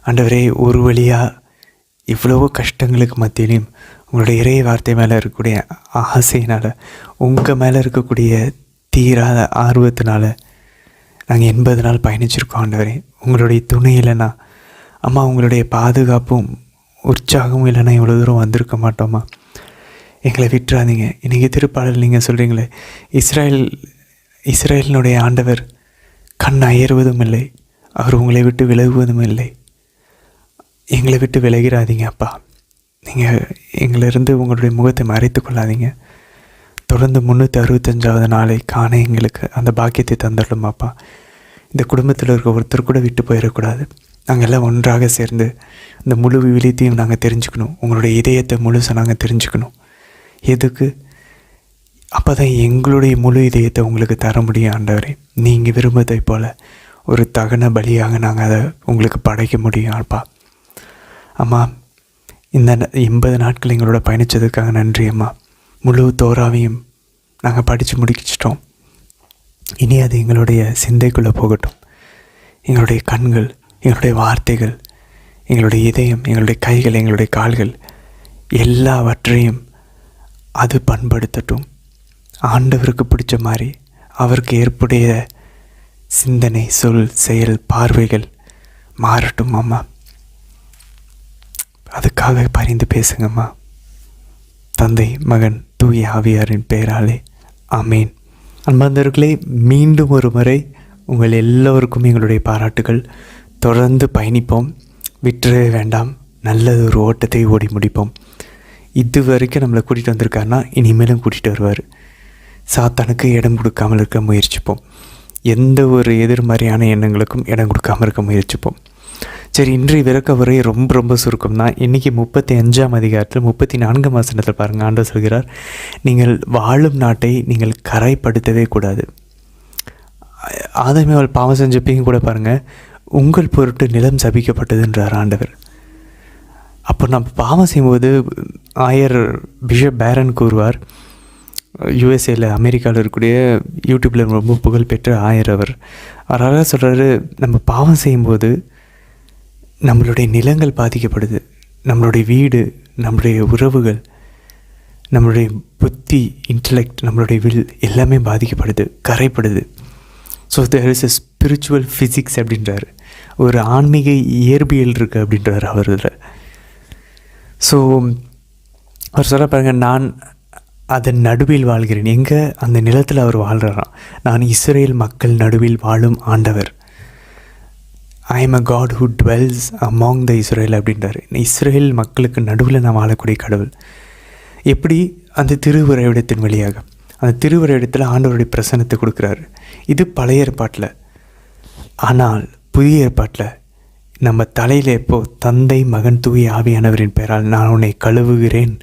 ஆண்டவரே, ஒரு வழியாக இவ்வளவோ கஷ்டங்களுக்கு மத்தியிலையும் உங்களுடைய இறை வார்த்தை மேலே இருக்கக்கூடிய ஆசையினால், உங்கள் மேலே இருக்கக்கூடிய தீராத ஆர்வத்தினால நாங்கள் 80 நாள் பயணிச்சிருக்கோம். ஆண்டவரே, உங்களுடைய துணை இல்லைன்னா, அம்மா உங்களுடைய பாதுகாப்பும் உற்சாகமும் இல்லைன்னா இவ்வளோ தூரம் வந்திருக்க மாட்டோம்மா. எங்களை விட்டுறாதீங்க. இன்றைக்கி திருப்பாடல் நீங்கள் சொல்கிறீங்களே, இஸ்ரேலினுடைய ஆண்டவர் கண் அயர்வதும் இல்லை, அவர் உங்களை விட்டு விலகுவதும் இல்லை. எங்களை விட்டு விலகிறாதீங்க அப்பா. நீங்கள் எங்களிருந்து உங்களுடைய முகத்தை மறைத்து கொள்ளாதீங்க. தொடர்ந்து 365வது நாளை காண எங்களுக்கு அந்த பாக்கியத்தை தந்துடலும் அப்பா. இந்த குடும்பத்தில் இருக்க ஒருத்தர் கூட விட்டு போயிடக்கூடாது. நாங்கள் எல்லாம் ஒன்றாக சேர்ந்து இந்த முழு விழித்தையும் நாங்கள் தெரிஞ்சுக்கணும். உங்களுடைய இதயத்தை முழுசாக நாங்கள் தெரிஞ்சுக்கணும். எதுக்கு? அப்போ தான் எங்களுடைய முழு இதயத்தை உங்களுக்கு தர முடியும் ஆண்டவரே. நீங்கள் விரும்பதை போல் ஒரு தகன பலியாக நாங்கள் அதை உங்களுக்கு படைக்க முடியும் அப்பா. அம்மா, இந்த 80 நாட்கள் எங்களோட பயணித்ததுக்காக நன்றி அம்மா. முழு தோராவையும் நாங்கள் படித்து முடிச்சிட்டோம். இனி அது எங்களுடைய சிந்தைக்குள்ளே போகட்டும். எங்களுடைய கண்கள், எங்களுடைய வார்த்தைகள், எங்களுடைய இதயம், எங்களுடைய கைகள், எங்களுடைய கால்கள் எல்லாவற்றையும் அது பண்படுத்தட்டும். ஆண்டவருக்கு பிடிச்ச மாதிரி அவருக்கு ஏற்புடைய சிந்தனை, சொல், செயல், பார்வைகள் மாறட்டும் அம்மா. அதுக்காக பரிந்து பேசுங்கம்மா. தந்தை, மகன், தூய ஆவியாரின் பெயராலே ஆமேன். அன்பார்ந்தவர்களே, மீண்டும் ஒரு முறை உங்கள் எல்லோருக்கும் எங்களுடைய பாராட்டுகள். தொடர்ந்து பயணிப்போம், விட்டுறவே வேண்டாம். நல்லது ஒரு ஓட்டத்தை ஓடி முடிப்போம். இது வரைக்கும் நம்மளை கூட்டிகிட்டு வந்திருக்காருன்னா இனிமேலும் கூட்டிகிட்டு வருவார். சாத்தானுக்கு இடம் கொடுக்காமல் இருக்க முயற்சிப்போம். எந்த ஒரு எதிர்மறையான எண்ணங்களுக்கும் இடம் கொடுக்காமல் இருக்க முயற்சிப்போம். சரி, இன்றைய விளக்க உரை ரொம்ப ரொம்ப சுருக்கம் தான். இன்றைக்கி 35ஆம் அதிகாரத்தில் 34ஆம் வசனத்தில் பாருங்கள், ஆண்டவர் சொல்கிறார், நீங்கள் வாழும் நாட்டை நீங்கள் கரைப்படுத்தவே கூடாது. ஆதாம் அவள் பாவம் செஞ்சப்பையும் கூட பாருங்கள், உங்கள் பொருட்டு நிலம் சபிக்கப்பட்டதுன்றார் ஆண்டவர். அப்போ நம்ம பாவம் செய்யும்போது ஆயர் பிஷப் பேரன் கூறுவார், யூஎஸ்ஏயில் அமெரிக்காவில் இருக்கக்கூடிய யூடியூப்பில் ரொம்ப புகழ்பெற்ற ஆயர் அவர் அழகாக சொல்கிறாரு, நம்ம பாவம் செய்யும்போது நம்மளுடைய நிலங்கள் பாதிக்கப்படுது, நம்மளுடைய வீடு, நம்மளுடைய உறவுகள், நம்மளுடைய புத்தி, இன்டலெக்ட், நம்மளுடைய வில் எல்லாமே பாதிக்கப்படுது, கரைப்படுது. So there is a spiritual physics அப்படின்றார், ஒரு ஆன்மீக இயற்பியல் இருக்குது அப்படின்றார் அவர் இதில். ஸோ அவர் சொல்ல பாருங்கள், நான் அதன் நடுவில் வாழ்கிறேன். எங்கே? அந்த நிலத்தில் அவர் வாழ்கிறாராம். நான் இஸ்ரேல் மக்கள் நடுவில் வாழும் ஆண்டவர். I am a god who dwells among the Israel அப்படின்றார். இஸ்ரேல் மக்களுக்கு நடுவில் நான் வாழக்கூடிய கடவுள். எப்படி? அந்த திருவுறைவிடத்தின் வழியாக. அந்த திருவுறைவிடத்தில் ஆண்டவருடைய பிரசன்னத்தை கொடுக்குறாரு. இது பழைய ஏற்பாட்டில். ஆனால் புதிய ஏற்பாட்டில் நம்ம தலையில் எப்போ தந்தை, மகன், தூய ஆவியானவரின் பெயரால் நான் உன்னை கழுவுகிறேன்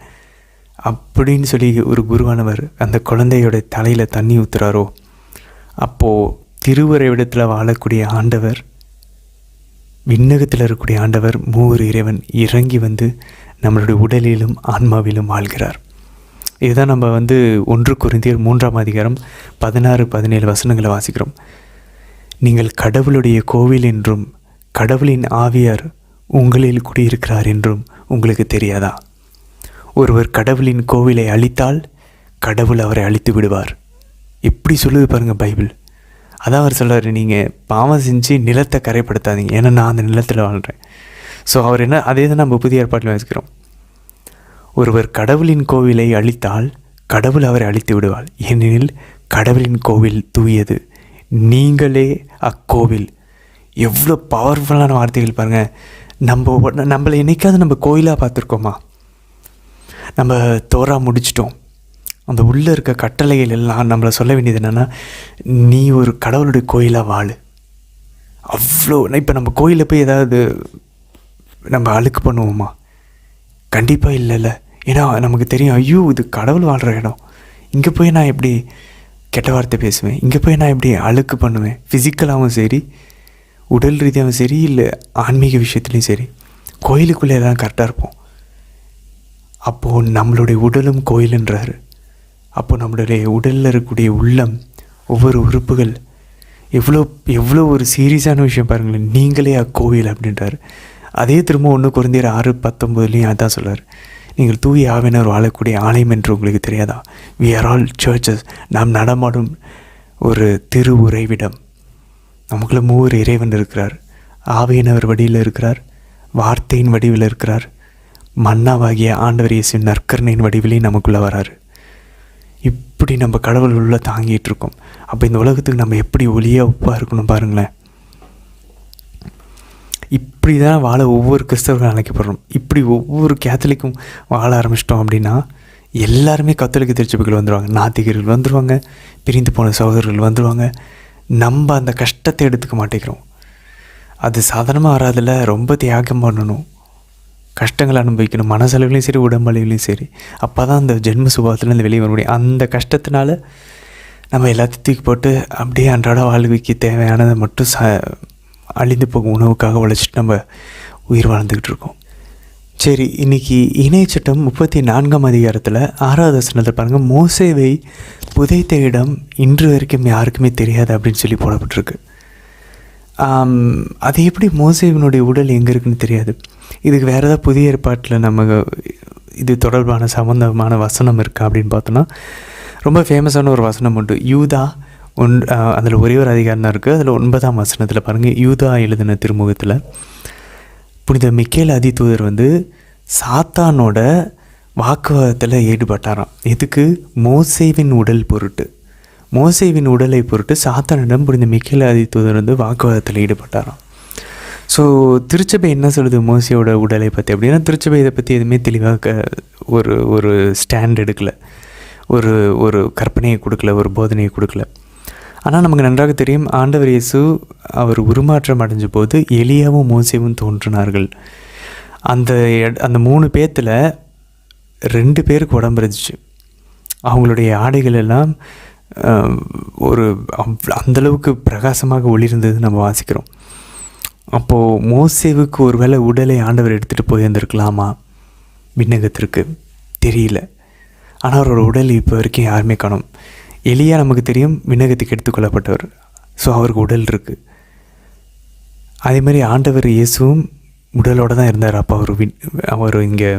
அப்படின்னு சொல்லி ஒரு குருவானவர் அந்த குழந்தையோட தலையில் தண்ணி ஊற்றுறாரோ, அப்போது திருவுறைவிடத்தில் வாழக்கூடிய ஆண்டவர், விண்ணகத்தில் இருக்கக்கூடிய ஆண்டவர், மூவர் இறைவன் இறங்கி வந்து நம்மளுடைய உடலிலும் ஆன்மாவிலும் வாழ்கிறார். இதுதான் நம்ம 1 கொரிந்தியர் 3ஆம் அதிகாரம் 16-17 வசனங்களை வாசிக்கிறோம். நீங்கள் கடவுளுடைய கோவில் என்றும் கடவுளின் ஆவியார் உங்களில் குடியிருக்கிறார் என்றும் உங்களுக்கு தெரியாதா? ஒருவர் கடவுளின் கோவிலை அழித்தால் கடவுள் அவரை அழித்து விடுவார். எப்படி சொல்லுது பாருங்கள் பைபிள். அதான் அவர் சொல்கிறார், நீங்கள் பாவம் செஞ்சு நிலத்தை கரைப்படுத்தாதீங்க, ஏன்னா நான் அந்த நிலத்தில் வாழ்கிறேன். ஸோ அவர் என்ன, அதே தான் நம்ம புதிய ஏற்பாட்டில் வச்சுக்கிறோம். ஒருவர் கடவுளின் கோவிலை அழித்தால் கடவுள் அவரை அழித்து விடுவார், ஏனெனில் கடவுளின் கோவில் தூயது, நீங்களே அக்கோவில். எவ்வளோ பவர்ஃபுல்லான வார்த்தைகள் பாருங்கள். நம்மளை என்னைக்காவது நம்ம கோயிலாக பார்த்துருக்கோமா? நம்ம தோரா முடிச்சிட்டோம், அந்த உள்ளே இருக்க கட்டளைகள் எல்லாம் நம்மளை சொல்ல வேண்டியது என்னென்னா, நீ ஒரு கடவுளுடைய கோயிலாக வாழு. அவ்வளோ. இப்போ நம்ம கோயிலில் போய் ஏதாவது நம்ம அழுக்கு பண்ணுவோமா? கண்டிப்பாக இல்லைல்ல. ஏன்னா நமக்கு தெரியும், ஐயோ இது கடவுள் வாழ்கிற இடம், இங்கே போய் நான் எப்படி கெட்ட வார்த்தை பேசுவேன், இங்கே போய் நான் எப்படி அழுக்கு பண்ணுவேன். ஃபிசிக்கலாகவும் சரி, உடல் ரீதியாகவும் சரி, இல்லை ஆன்மீக விஷயத்துலையும் சரி, கோயிலுக்குள்ளே எல்லாம் கரெக்டாக இருப்போம். அப்போது நம்மளுடைய உடலும் கோயிலுன்றார். அப்போது நம்மளுடைய உடலில் இருக்கக்கூடிய உள்ளம், ஒவ்வொரு உறுப்புகள், எவ்வளோ ஒரு சீரியஸான விஷயம் பாருங்களேன். நீங்களே அக்கோவில் அப்படின்றார். அதே திரும்ப 1 கொரிந்தியர் 6:19 அதான் சொல்கிறார், நீங்கள் தூய ஆவியினர் வாழக்கூடிய ஆலயம் என்று உங்களுக்கு தெரியாதா? We are all churches. நாம் நடமாடும் ஒரு திரு உறைவிடம். நமக்குள்ள மூவர் இறைவன் இருக்கிறார். ஆவியினவர் வடிவில் இருக்கிறார், வார்த்தையின் வடிவில் இருக்கிறார், மன்னாவாகிய ஆண்டவர் இயேசுவின் நற்கருணையின் வடிவிலே நமக்குள்ளே வராரு. இப்படி நம்ம கடவுள் உள்ள தாங்கிட்டு இருக்கோம். அப்போ இந்த உலகத்துக்கு நம்ம எப்படி ஒளியாக உப்பாக இருக்கணும் பாருங்களேன். இப்படி தான் வாழ ஒவ்வொரு கிறிஸ்தவர்களும் அழைக்கப்படுறோம். இப்படி ஒவ்வொரு கேத்தலிக்கும் வாழ ஆரம்பிச்சிட்டோம் அப்படின்னா எல்லாருமே கத்தோலிக்க திருச்சபைகள் வந்துடுவாங்க, நாத்திகர்கள் வந்துடுவாங்க, பிரிந்து போன சகோதரர்கள் வந்துடுவாங்க. நம்ம அந்த கஷ்டத்தை எடுத்துக்க மாட்டேங்கிறோம். அது சாதாரணமாக வராதில், ரொம்ப தியாகம் பண்ணணும், கஷ்டங்களை அனுபவிக்கணும், மனசளவுலையும் சரி, உடம்பளவுலையும் சரி. அப்போ தான் அந்த ஜென்ம சுபாவத்தில் வெளியே வர முடியும். அந்த கஷ்டத்தினால நம்ம எல்லாத்தையும் தூக்கி போட்டு அப்படியே அன்றாட வாழ்க்கைக்கு தேவையானதை மட்டும் அழிந்து போகும் உணவுக்காக உழைச்சிட்டு நம்ம உயிர் வாழ்ந்துக்கிட்டு இருக்கோம். சரி, இன்றைக்கி இணையச்சட்டம் 34ஆம் அதிகாரத்தில் 6வது வசனத்தில் பாருங்கள், மோசேவை புதைத்த இடம் இன்று வரைக்கும் யாருக்குமே தெரியாது அப்படின்னு சொல்லி போடப்பட்டிருக்கு. அது எப்படி மோசேவினுடைய உடல் எங்கே இருக்குன்னு தெரியாது? இதுக்கு வேறு ஏதாவது புதிய ஏற்பாட்டில் நம்ம இது தொடர்பான சம்பந்தமான வசனம் இருக்கா அப்படின்னு பார்த்தோன்னா, ரொம்ப ஃபேமஸான ஒரு வசனம் உண்டு. யூதா அதில் ஒரே ஒரு அதிகாரம் தான் இருக்குது. அதில் 9ஆம் வசனத்தில் பாருங்கள், யூதா எழுதின திருமுகத்தில் புனித மிக்கேல் அதிதூதர் சாத்தானோட வாக்குவாதத்தில் ஈடுபட்டாராம். எதுக்கு? மோசேவின் உடல் பொருட்டு. மோசேவின் உடலை பொருட்டு சாத்தானிடம் புரிந்த மிக்கேல் ஆதித்தூதர் வந்து வாக்குவாதத்தில் ஈடுபட்டாராம். ஸோ திருச்சபை என்ன சொல்லுது மோசையோட உடலை பற்றி அப்படின்னா, திருச்சபை இதை பற்றி எதுவுமே தெளிவாக ஒரு ஸ்டாண்ட் எடுக்கலை, ஒரு கற்பனையை கொடுக்கல, ஒரு போதனையை கொடுக்கல. ஆனால் நமக்கு நன்றாக தெரியும், ஆண்டவர் இயேசு அவர் உருமாற்றம் அடைஞ்ச போது எலியாவும் மோசேவும் தோன்றினார்கள். அந்த 3 பேர்த்தில் 2 பேருக்கு உடம்பு இருந்துச்சு. அவங்களுடைய ஆடைகள் எல்லாம் அந்தளவுக்கு பிரகாசமாக ஒளிர்ந்தது நம்ம வாசிக்கிறோம். அப்போது மோசேவுக்கு ஒரு வேளை உடலை ஆண்டவர் எடுத்துகிட்டு போயிருந்துருக்கலாமா விண்ணகத்திற்கு, தெரியல. ஆனால் அவரோட உடல் இப்போ வரைக்கும் யாருமே காணோம். எலியா நமக்கு தெரியும் விண்ணகத்துக்கு எடுத்துக்கொள்ளப்பட்டவர், ஸோ அவருக்கு உடல் இருக்குது. அதே மாதிரி ஆண்டவர் இயேசுவும் உடலோடு தான் இருந்தார். அப்போ அவர் இங்கே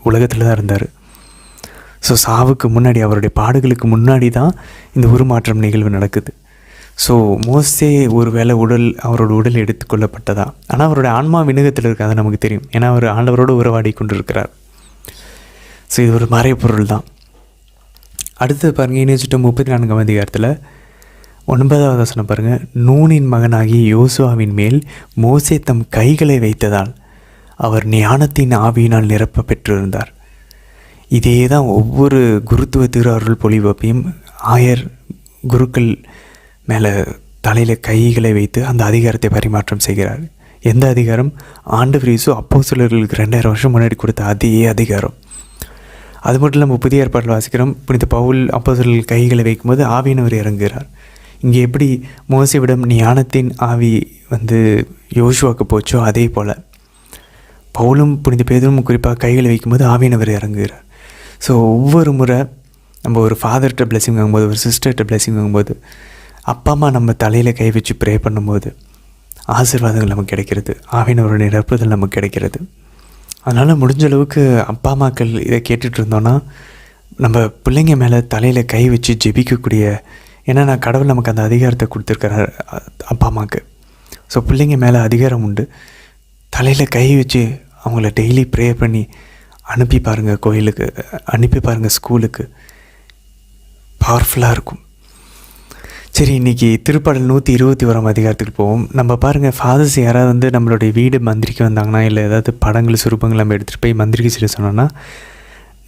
உலகத்தில் தான் இருந்தார். ஸோ சாவுக்கு முன்னாடி, அவருடைய பாடுகளுக்கு முன்னாடி தான் இந்த உருமாற்றம் நிகழ்வு நடக்குது. ஸோ மோசே ஒரு வேளை அவரோட உடல் எடுத்துக்கொள்ளப்பட்டதா, ஆனால் அவருடைய ஆன்மா விண்ணகத்தில் இருக்காது நமக்கு தெரியும். ஏன்னா அவர் ஆண்டவரோடு உறவாடி கொண்டு இருக்கிறார். ஸோ இது ஒரு மறைப்பொருள் தான். அடுத்தது பாருங்கள், இணைச்சிட்டு 34ஆம் அதிகாரத்தில் 9வது வசனம் பாருங்கள். நூனின் மகனாகி யோசுவாவின் மேல் மோசே தம் கைகளை வைத்ததால் அவர் ஞானத்தின் ஆவியினால் நிரப்ப பெற்றிருந்தார். இதே தான் ஒவ்வொரு குருத்துவ திரு அருள் பொழிவப்பையும் ஆயர் குருக்கள் மேலே தலையில் கைகளை வைத்து அந்த அதிகாரத்தை பரிமாற்றம் செய்கிறார். எந்த அதிகாரம்? ஆண்டவர் இயேசு அப்போஸ்தலர்களுக்கு 2000 வருஷம் முன்னாடி கொடுத்த அதே அதிகாரம். அது மட்டும் இல்லாமல் புதிய ஏற்பாட்டில் வாசிக்கிறோம், புனித பவுல் அப்போஸ்தலர்கள் கைகளை வைக்கும்போது ஆவியானவர் இறங்குகிறார். இங்கே எப்படி மோசேவிடம் ஞானத்தின் ஆவி வந்து யோசுவாக்கு போச்சோ அதே போல் பவுலும் புனித பேதுரும் குறிப்பாக கைகளை வைக்கும்போது ஆவியானவர் இறங்குகிறார். ஸோ ஒவ்வொரு முறை நம்ம ஒரு ஃபாதர்கிட்ட பிளெஸிங் வாங்கும்போது, ஒரு சிஸ்டர்கிட்ட பிளெஸிங் வாங்கும்போது, அப்பா அம்மா நம்ம தலையில் கை வச்சு ப்ரே பண்ணும்போது ஆசீர்வாதங்கள் நமக்கு கிடைக்கிறது, ஆவியானவரோட நிரப்புதல் நமக்கு கிடைக்கிறது. அதனால் முடிஞ்ச அளவுக்கு அப்பா அம்மாக்கள் இதை கேட்டுட்டு இருந்தோன்னா நம்ம பிள்ளைங்க மேலே தலையில் கை வச்சு ஜெபிக்கக்கூடிய, ஏன்னா நான் கடவுள் நமக்கு அந்த அதிகாரத்தை கொடுத்துருக்கிறார் அப்பா அம்மாவுக்கு. ஸோ பிள்ளைங்க மேலே அதிகாரம் உண்டு. தலையில் கை வச்சு அவங்கள டெய்லி ப்ரே பண்ணி அனுப்பி பாருங்கள், கோயிலுக்கு அனுப்பி பாருங்கள், ஸ்கூலுக்கு. பவர்ஃபுல்லாக இருக்கும். சரி, இன்றைக்கி திருப்பாடல் 121ஆம் அதிகாரத்துக்கு போவோம். நம்ம பாருங்கள், ஃபாதர்ஸ் யாராவது வந்து நம்மளுடைய வீடு மந்திரிக்க வந்தாங்கன்னா, இல்லை ஏதாவது படங்கள் சுரூபங்கள் நம்ம எடுத்துகிட்டு போய் மந்திரிக்க சொல்லி சொன்னோன்னா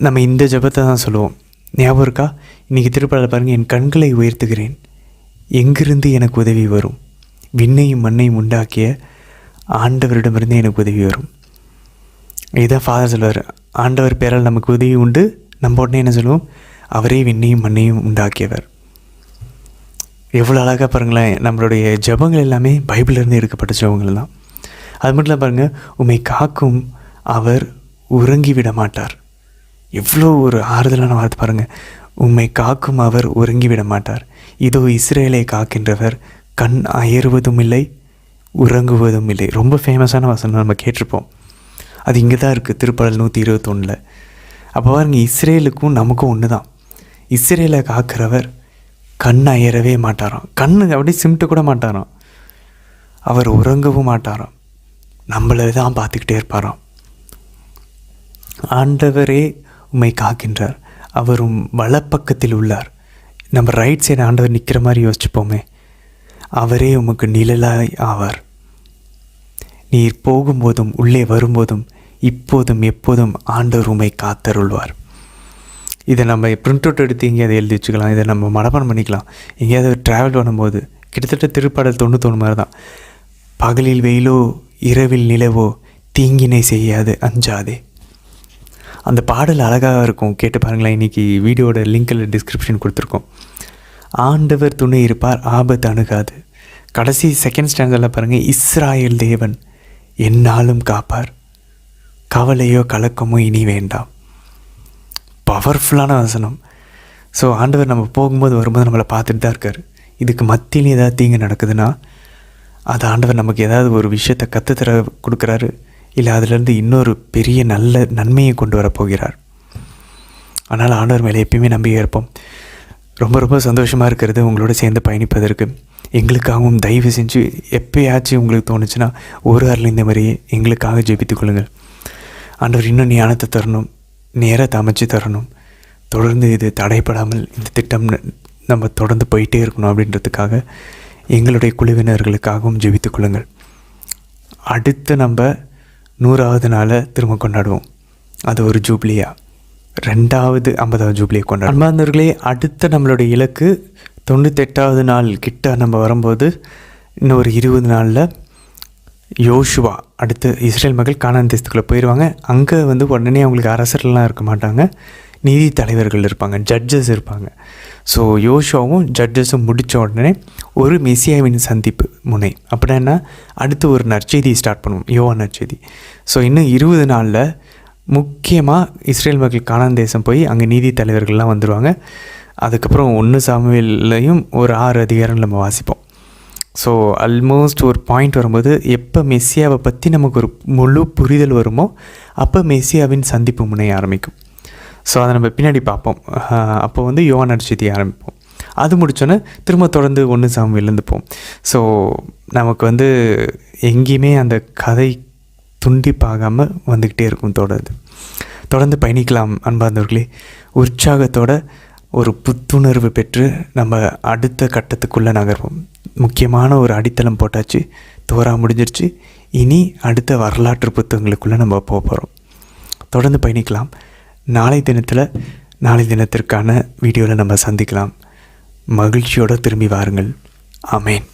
நம்ம இந்த ஜெபத்தை தான் சொல்லுவோம். ஞாபகம் இருக்கா? இன்றைக்கி திருப்பாடல் பாருங்கள். என் கண்களை உயர்த்துகிறேன், எங்கிருந்து எனக்கு உதவி வரும்? விண்ணையும் மண்ணையும் உண்டாக்கிய ஆண்டவரிடமிருந்தே எனக்கு உதவி வரும். இதுதான் ஃபாதர் சொல்லுவார். ஆண்டவர் பேரால் நமக்கு உதவி உண்டு. நம்ம உடனே என்ன சொல்லுவோம்? அவரே விண்ணையும் மண்ணையும் உண்டாக்கியவர். எவ்வளோ அழகாக பாருங்களேன். நம்மளுடைய ஜெபங்கள் எல்லாமே பைபிளிலிருந்து எடுக்கப்பட்ட ஜெபங்கள் தான். அது மட்டும் இல்லை பாருங்கள், உம்மை காக்கும் அவர் உறங்கிவிட மாட்டார். எவ்வளோ ஒரு ஆறுதலான வார்த்தை பாருங்கள். உம்மை காக்கும் அவர் உறங்கிவிட மாட்டார். இதோ இஸ்ரேலை காக்கின்றவர் கண் அயறுவதும் இல்லை உறங்குவதும் இல்லை. ரொம்ப ஃபேமஸான வசனம், நம்ம கேட்டிருப்போம். அது இங்கே தான் இருக்குது, திருப்பாடல் 121. அப்போ பாருங்க, இஸ்ரேலுக்கும் நமக்கும் ஒன்று தான். இஸ்ரேலை காக்கிறவர் கண் அயரவே மாட்டாராம். கண்ணு அப்படியே சிமிட்டு கூட மாட்டாராம். அவர் உறங்கவும் மாட்டாராம். நம்மளை தான் பார்த்துக்கிட்டே இருப்பாராம். ஆண்டவரே உம்மை காக்கின்றார், அவரும் வலப்பக்கத்தில் உள்ளார். நம்ம ரைட் சைடு ஆண்டவர் நிற்கிற மாதிரி யோசிச்சுப்போமே. அவரே உமக்கு நிழலாய் ஆவார். நீர் போகும்போதும் உள்ளே வரும்போதும் இப்போதும் எப்போதும் ஆண்டவர் உம்மை காத்தருள்வார். இதை நம்ம பிரிண்ட் அவுட் எடுத்து எங்கேயாவது எழுதி வச்சுக்கலாம். இதை நம்ம மனப்பாடம் பண்ணிக்கலாம். எங்கேயாவது ட்ராவல் பண்ணும்போது கிட்டத்தட்ட திருப்பாடல் 91 மாதிரி தான். பகலில் வெயிலோ இரவில் நிலவோ தீங்கினை செய்யாது அஞ்சாதே. அந்த பாடல் அழகாக இருக்கும், கேட்டு பாருங்களேன். இன்றைக்கி வீடியோட லிங்கில் டிஸ்கிரிப்ஷன் கொடுத்துருக்கோம். ஆண்டவர் துணை இருப்பார், ஆபத்து அணுகாது. கடைசி செகண்ட் ஸ்டாண்டர்டில் பாருங்கள், இஸ்ராயேல் தேவன் எந்நாளும் காப்பார், கவலையோ கலக்கமோ இனி வேண்டாம். பவர்ஃபுல்லான வசனம். ஸோ ஆண்டவர் நம்ம போகும்போது வரும்போது நம்மளை பார்த்துட்டு தான் இருக்கார். இதுக்கு மத்தியில் ஏதாவது தீங்கு நடக்குதுன்னா அது ஆண்டவர் நமக்கு ஏதாவது ஒரு விஷயத்தை கற்றுத்தர கொடுக்குறாரு, இல்லை அதிலேருந்து இன்னொரு பெரிய நல்ல நன்மையை கொண்டு வரப்போகிறார். அதனால் ஆண்டவர் மேலே எப்பயுமே நம்பிக்கை இருப்போம். ரொம்ப ரொம்ப சந்தோஷமாக இருக்கிறது உங்களோட சேர்ந்து பயணிப்பதற்கு. எங்களுக்காகவும் தயவு செஞ்சு எப்போயாச்சும் உங்களுக்கு தோணுச்சுன்னா ஒரு அருள் இந்த மாதிரியே எங்களுக்காக ஜெபித்துக் கொள்ளுங்கள். ஆண்டவர் இன்னும் ஞானத்தை தரணும், நேரத்தை அமைச்சு தரணும், தொடர்ந்து இது தடைப்படாமல் இந்த திட்டம் நம்ம தொடர்ந்து போயிட்டே இருக்கணும் அப்படின்றதுக்காக எங்களுடைய குழுவினர்களுக்காகவும் ஜெபித்துக் கொள்ளுங்கள். அடுத்து நம்ம 100வது நாளை திரும்ப கொண்டாடுவோம். அது ஒரு ஜூப்ளியாக 2வது 50வது ஜூப்ளியை கொண்டாடுவோம். அன்பார்ந்தவர்களே, அடுத்த நம்மளுடைய இலக்கு 98வது நாள் கிட்ட நம்ம வரும்போது இன்னும் ஒரு 20 நாளில் யோசுவா அடுத்து இஸ்ரேல் மக்கள் கானான் தேசத்துக்குள்ளே போயிடுவாங்க. அங்கே உடனே அவங்களுக்கு அரசர்லாம் இருக்க மாட்டாங்க, நீதி தலைவர்கள் இருப்பாங்க, ஜட்ஜஸ் இருப்பாங்க. ஸோ யோசுவாவும் ஜட்ஜஸும் முடித்த உடனே ஒரு மெசியாவின் சந்திப்பு முனை அப்படின்னா அடுத்து ஒரு நற்செய்தி ஸ்டார்ட் பண்ணுவோம், யோவான் நற்செய்தி. ஸோ இன்னும் 20 நாளில் முக்கியமாக இஸ்ரேல் மக்கள் கானான் தேசம் போய் அங்கே நீதி தலைவர்கள்லாம் வந்துடுவாங்க. அதுக்கப்புறம் 1 சாமுவேல்லையும் ஒரு 6 அதிகாரம் நம்ம வாசிப்போம். ஸோ ஆல்மோஸ்ட் ஒரு பாயிண்ட் வரும்போது எப்போ மெஸ்ஸியாவை பற்றி நமக்கு ஒரு முழு புரிதல் வருமோ அப்போ மெஸ்ஸியாவின் சந்திப்பு முனைய ஆரம்பிக்கும். ஸோ அதை நம்ம பின்னாடி பார்ப்போம். அப்போ யோவான் நற்செய்தியை ஆரம்பிப்போம். அது முடித்தோன்னே திரும்ப தொடர்ந்து 1 சாமுவேல்லேருந்து போவோம். ஸோ நமக்கு எங்கேயுமே அந்த கதை துண்டிப்பாகாமல் வந்துக்கிட்டே இருக்கும். தொடர்ந்து பயணிக்கலாம் அன்பார்ந்தவர்களே. உற்சாகத்தோட ஒரு புத்துணர்வு பெற்று நம்ம அடுத்த கட்டத்துக்குள்ளே நகர்வோம். முக்கியமான ஒரு அடித்தளம் போட்டாச்சு, தோறா முடிஞ்சிருச்சு. இனி அடுத்த வரலாற்று புத்தகங்களுக்குள்ளே நம்ம போக போகிறோம். தொடர்ந்து பயணிக்கலாம். நாளை தினத்திற்கான வீடியோவில் நம்ம சந்திக்கலாம். மகிழ்ச்சியோடு திரும்பி வாருங்கள். ஆமேன்.